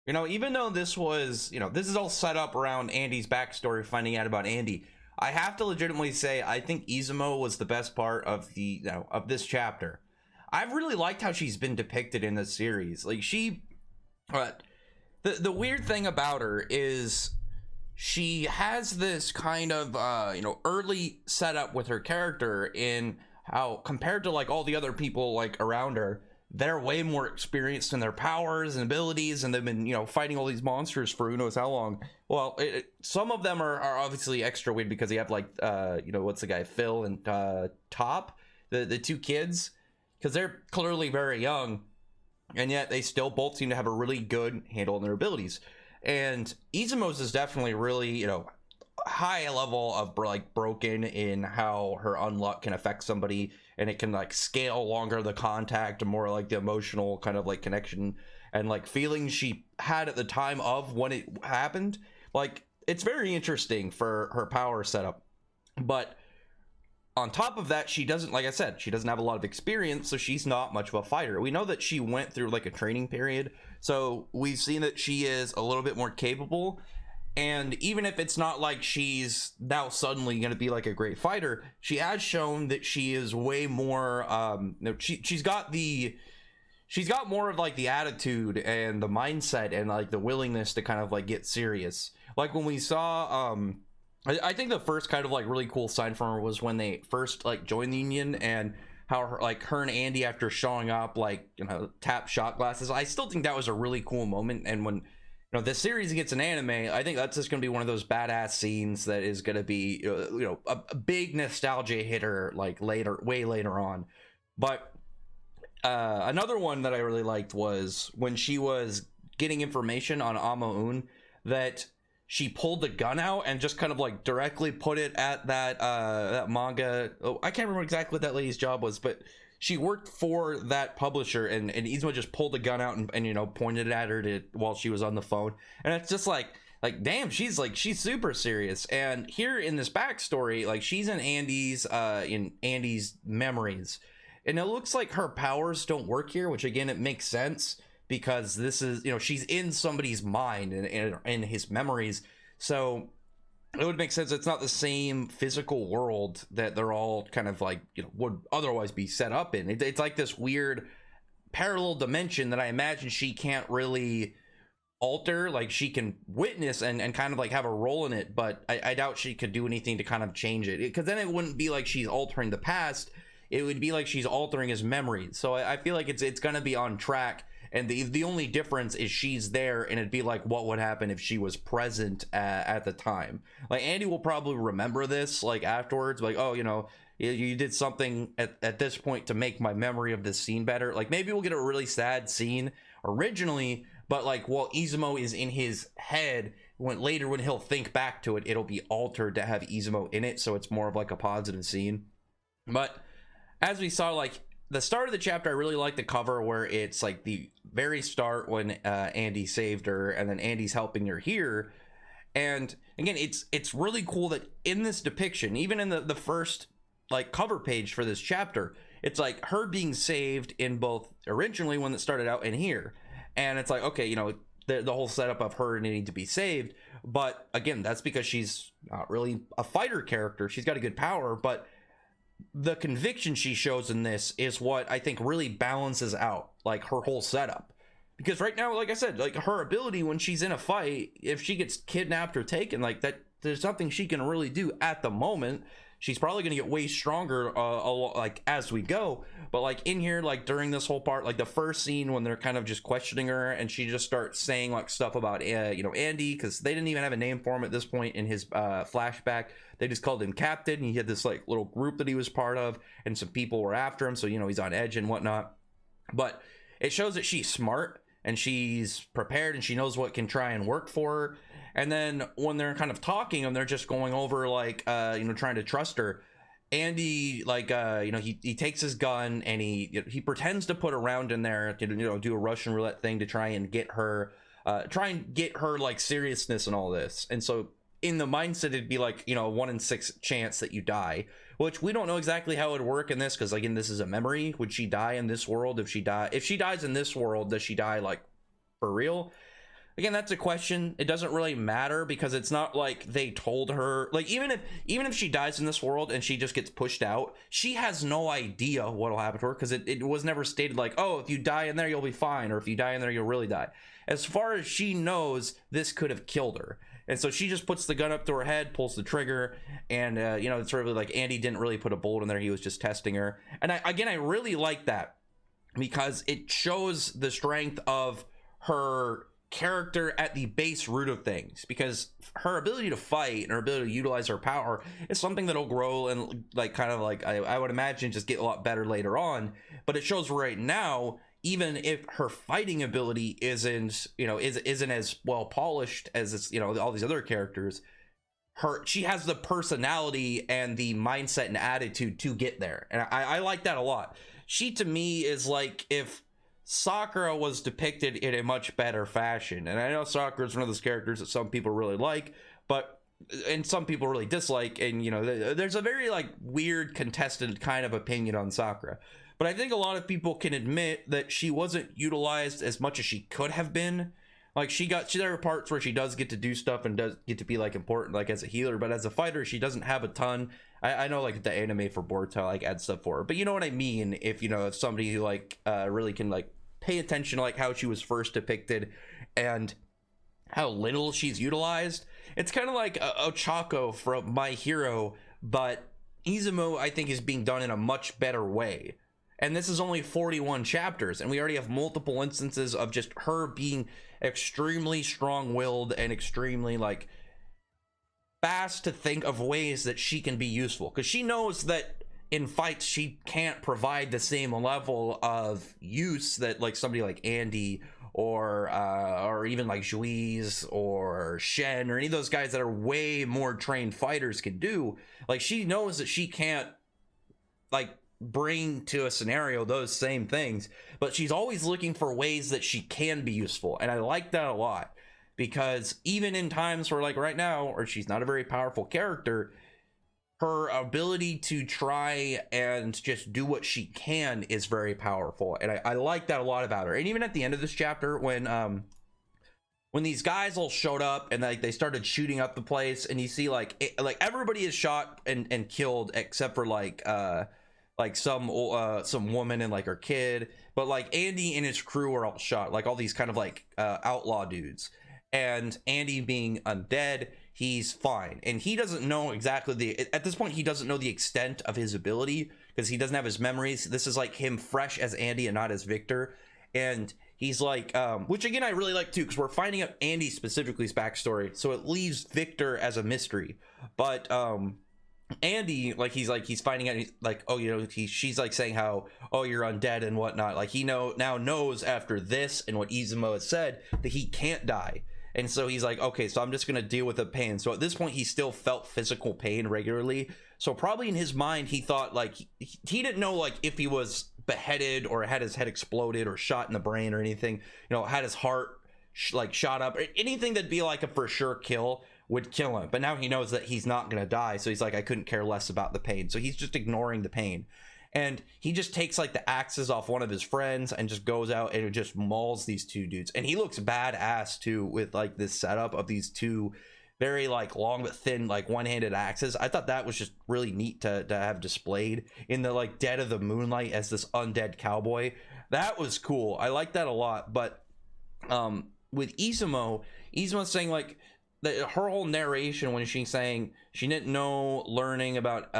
You know, even though this was, you know, this is all set up around Andy's backstory, finding out about Andy, I have to legitimately say I think Izumo was the best part of the, you know, of this chapter. I've really liked how she's been depicted in this series. Like but the weird thing about her is she has this kind of you know, early setup with her character in how, compared to like all the other people like around her, they're way more experienced in their powers and abilities, and they've been, you know, fighting all these monsters for who knows how long. Well, some of them are obviously extra weird because you have like you know, what's the guy, Phil and Top, the two kids, because they're clearly very young, and yet they still both seem to have a really good handle on their abilities. And Izumo's is definitely really, you know, high level of like broken in how her unluck can affect somebody, and it can like scale longer the contact and more like the emotional kind of like connection and like feelings she had at the time of when it happened. Like, it's very interesting for her power setup. But on top of that, she doesn't, like I said, she doesn't have a lot of experience, so she's not much of a fighter. We know that she went through like a training period, so we've seen that she is a little bit more capable. And even if it's not like she's now suddenly going to be like a great fighter, she has shown that she is way more she's got more of like the attitude and the mindset and like the willingness to kind of like get serious. Like when we saw I think the first kind of like really cool sign from her was when they first like joined the union, and how her and Andy, after showing up, like, you know, tap shot glasses. I still think that was a really cool moment. And when, you know, this series gets an anime, I think that's just going to be one of those badass scenes that is going to be, you know, a big nostalgia hitter like later, way later on. But another one that I really liked was when she was getting information on Amaun, that she pulled the gun out and just kind of like directly put it at that manga. Oh, I can't remember exactly what that lady's job was, but she worked for that publisher, and Izumo just pulled the gun out and you know, pointed it at her while she was on the phone. And it's just like damn, she's super serious. And here in this backstory, like, she's in Andy's memories, and it looks like her powers don't work here, which again, it makes sense, because this is, you know, she's in somebody's mind and in his memories, so it would make sense it's not the same physical world that they're all kind of like, you know, would otherwise be set up in. It's like this weird parallel dimension that I imagine she can't really alter. Like, she can witness and kind of like have a role in it, but I doubt she could do anything to kind of change it, because then it wouldn't be like she's altering the past, it would be like she's altering his memories. So I feel like it's gonna be on track. And the only difference is she's there, and it'd be like what would happen if she was present at the time. Like, Andy will probably remember this like afterwards, like, oh, you know, you did something at this point to make my memory of this scene better. Like, maybe we'll get a really sad scene originally, but like, while Izumo is in his head, when he'll think back to it, it'll be altered to have Izumo in it, so it's more of like a positive scene. But as we saw, like, the start of the chapter, I really like the cover where it's like the very start when Andy saved her, and then Andy's helping her here. And again, it's really cool that in this depiction, even in the first like cover page for this chapter, it's like her being saved in both originally when it started out and here. And it's like, okay, you know, the whole setup of her needing to be saved, but again, that's because she's not really a fighter character. She's got a good power, but the conviction she shows in this is what I think really balances out like her whole setup. Because right now, like I said, like, her ability when she's in a fight, if she gets kidnapped or taken, like, that, there's nothing she can really do at the moment. She's probably gonna get way stronger like as we go, but like in here, like during this whole part, like the first scene when they're kind of just questioning her, and she just starts saying like stuff about you know, Andy, because they didn't even have a name for him at this point in his flashback. They just called him Captain. He had this like little group that he was part of, and some people were after him, so, you know, he's on edge and whatnot. But it shows that she's smart and she's prepared and she knows what can try and work for her. And then when they're kind of talking and they're just going over like you know, trying to trust her, Andy, like, you know, he takes his gun and he pretends to put a round in there to, you know, do a Russian roulette thing to try and get her like seriousness and all this. And so in the mindset, it'd be like, you know, 1 in 6 chance that you die, which we don't know exactly how it would work in this, because again, this is a memory. Would she die in this world? If she dies in this world, does she die like for real? again, that's a question. It doesn't really matter because it's not like they told her, like, even if she dies in this world and she just gets pushed out, she has no idea what'll happen to her, because it was never stated like, oh, if you die in there you'll be fine, or if you die in there you'll really die. As far as she knows, this could have killed her. And so she just puts the gun up to her head, pulls the trigger, and you know, it's sort of like Andy didn't really put a bullet in there, he was just testing her. And I really like that, because it shows the strength of her character at the base root of things, because her ability to fight and her ability to utilize her power is something that'll grow and like kind of like I would imagine just get a lot better later on. But it shows right now, even if her fighting ability isn't, you know, isn't as well polished as it's, you know, all these other characters, she has the personality and the mindset and attitude to get there, and I like that a lot. She to me is like if Sakura was depicted in a much better fashion. And I know Sakura is one of those characters that some people really like, but and some people really dislike, and you know, there's a very like weird contested kind of opinion on Sakura. But I think a lot of people can admit that she wasn't utilized as much as she could have been. Like there are parts where she does get to do stuff and does get to be like important, like as a healer, but as a fighter she doesn't have a ton. I know like the anime for Boruto like adds stuff for her, but you know what I mean, if you know, if somebody who like really can like pay attention to like how she was first depicted and how little she's utilized. It's kind of like Ochako from My Hero, but Izumo I think is being done in a much better way. And this is only 41 chapters, and we already have multiple instances of just her being extremely strong-willed and extremely like fast to think of ways that she can be useful, because she knows that in fights she can't provide the same level of use that like somebody like Andy or even like Juiz or Shen or any of those guys that are way more trained fighters can do. Like she knows that she can't like bring to a scenario those same things, but she's always looking for ways that she can be useful, and I like that a lot, because even in times where like right now, or she's not a very powerful character, her ability to try and just do what she can is very powerful, and I like that a lot about her. And even at the end of this chapter, when these guys all showed up and like they started shooting up the place, and you see like everybody is shot and killed except for like some woman and like her kid, but like Andy and his crew are all shot, like all these kind of like outlaw dudes. And Andy being undead, he's fine, and he doesn't know exactly at this point he doesn't know the extent of his ability, because he doesn't have his memories. This is like him fresh as Andy and not as Victor. And he's like which again I really like too, because we're finding out Andy specifically's backstory, so it leaves Victor as a mystery. But Andy, like he's finding out, he's like, oh, you know, she's like saying how, oh, you're undead and whatnot. Like he now knows after this and what Izumo has said that he can't die. And so he's like, okay, so I'm just gonna deal with the pain. So at this point he still felt physical pain regularly, so probably in his mind he thought like he didn't know like if he was beheaded or had his head exploded or shot in the brain or anything, you know, had his heart like shot up, or anything that'd be like a for sure kill would kill him. But now he knows that he's not gonna die, so he's like, I couldn't care less about the pain, so he's just ignoring the pain. And he just takes like the axes off one of his friends and just goes out and just mauls these two dudes. And he looks badass too, with like this setup of these two very like long but thin like one-handed axes. I thought that was just really neat to have displayed in the like dead of the moonlight as this undead cowboy. That was cool. I like that a lot. But with Izumo saying like her whole narration, when she's saying she didn't know learning about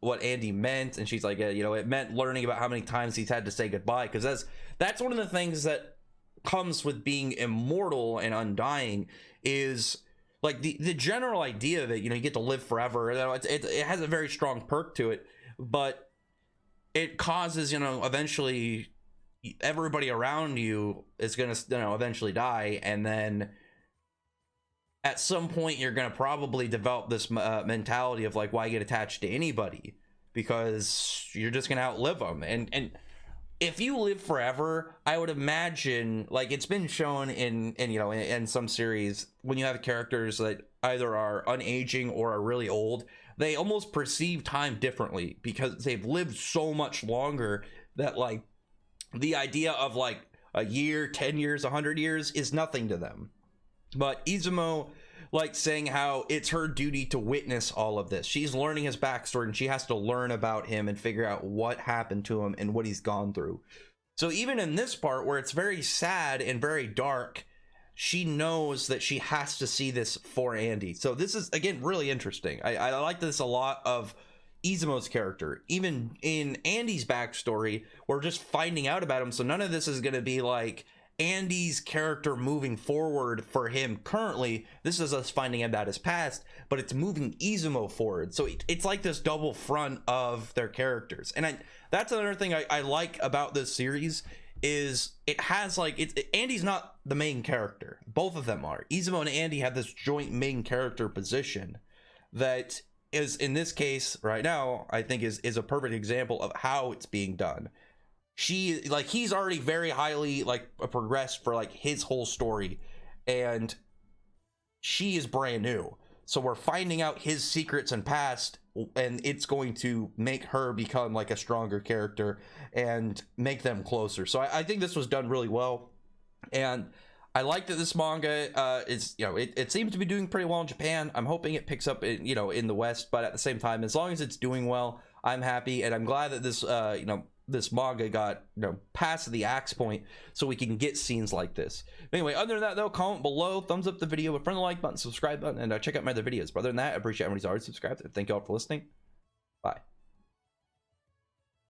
what Andy meant, and she's like, you know, it meant learning about how many times he's had to say goodbye, because that's one of the things that comes with being immortal and undying, is like the general idea that, you know, you get to live forever. It has a very strong perk to it, but it causes, you know, eventually everybody around you is gonna, you know, eventually die, and then at some point you're going to probably develop this mentality of like, why get attached to anybody, because you're just going to outlive them. And if you live forever, I would imagine, like it's been shown in you know, in some series, when you have characters that either are unaging or are really old, they almost perceive time differently because they've lived so much longer, that like the idea of like a year, 10 years, 100 years is nothing to them. But Izumo, like, saying how it's her duty to witness all of this. She's learning his backstory, and she has to learn about him and figure out what happened to him and what he's gone through. So even in this part where it's very sad and very dark, she knows that she has to see this for Andy. So this is, again, really interesting. I like this a lot of Izumo's character. Even in Andy's backstory, we're just finding out about him, so none of this is going to be like Andy's character moving forward for him currently. This is us finding out about his past, but it's moving Izumo forward. So it's like this double front of their characters. And that's another thing I like about this series, is it has like, Andy's not the main character. Both of them are. Izumo and Andy have this joint main character position that is, in this case right now, I think is a perfect example of how it's being done. She, like, he's already very highly like progressed for like his whole story, and she is brand new. So we're finding out his secrets and past, and it's going to make her become like a stronger character and make them closer. So I think this was done really well, and I like that this manga is, you know, it seems to be doing pretty well in Japan. I'm hoping it picks up in, you know, in the West, but at the same time, as long as it's doing well, I'm happy, and I'm glad that this you know, this manga got, you know, past the axe point so we can get scenes like this. But anyway, other than that though, comment below, thumbs up the video, friend the like button, subscribe button, and check out my other videos. But other than that, I appreciate everybody's already subscribed, and thank you all for listening.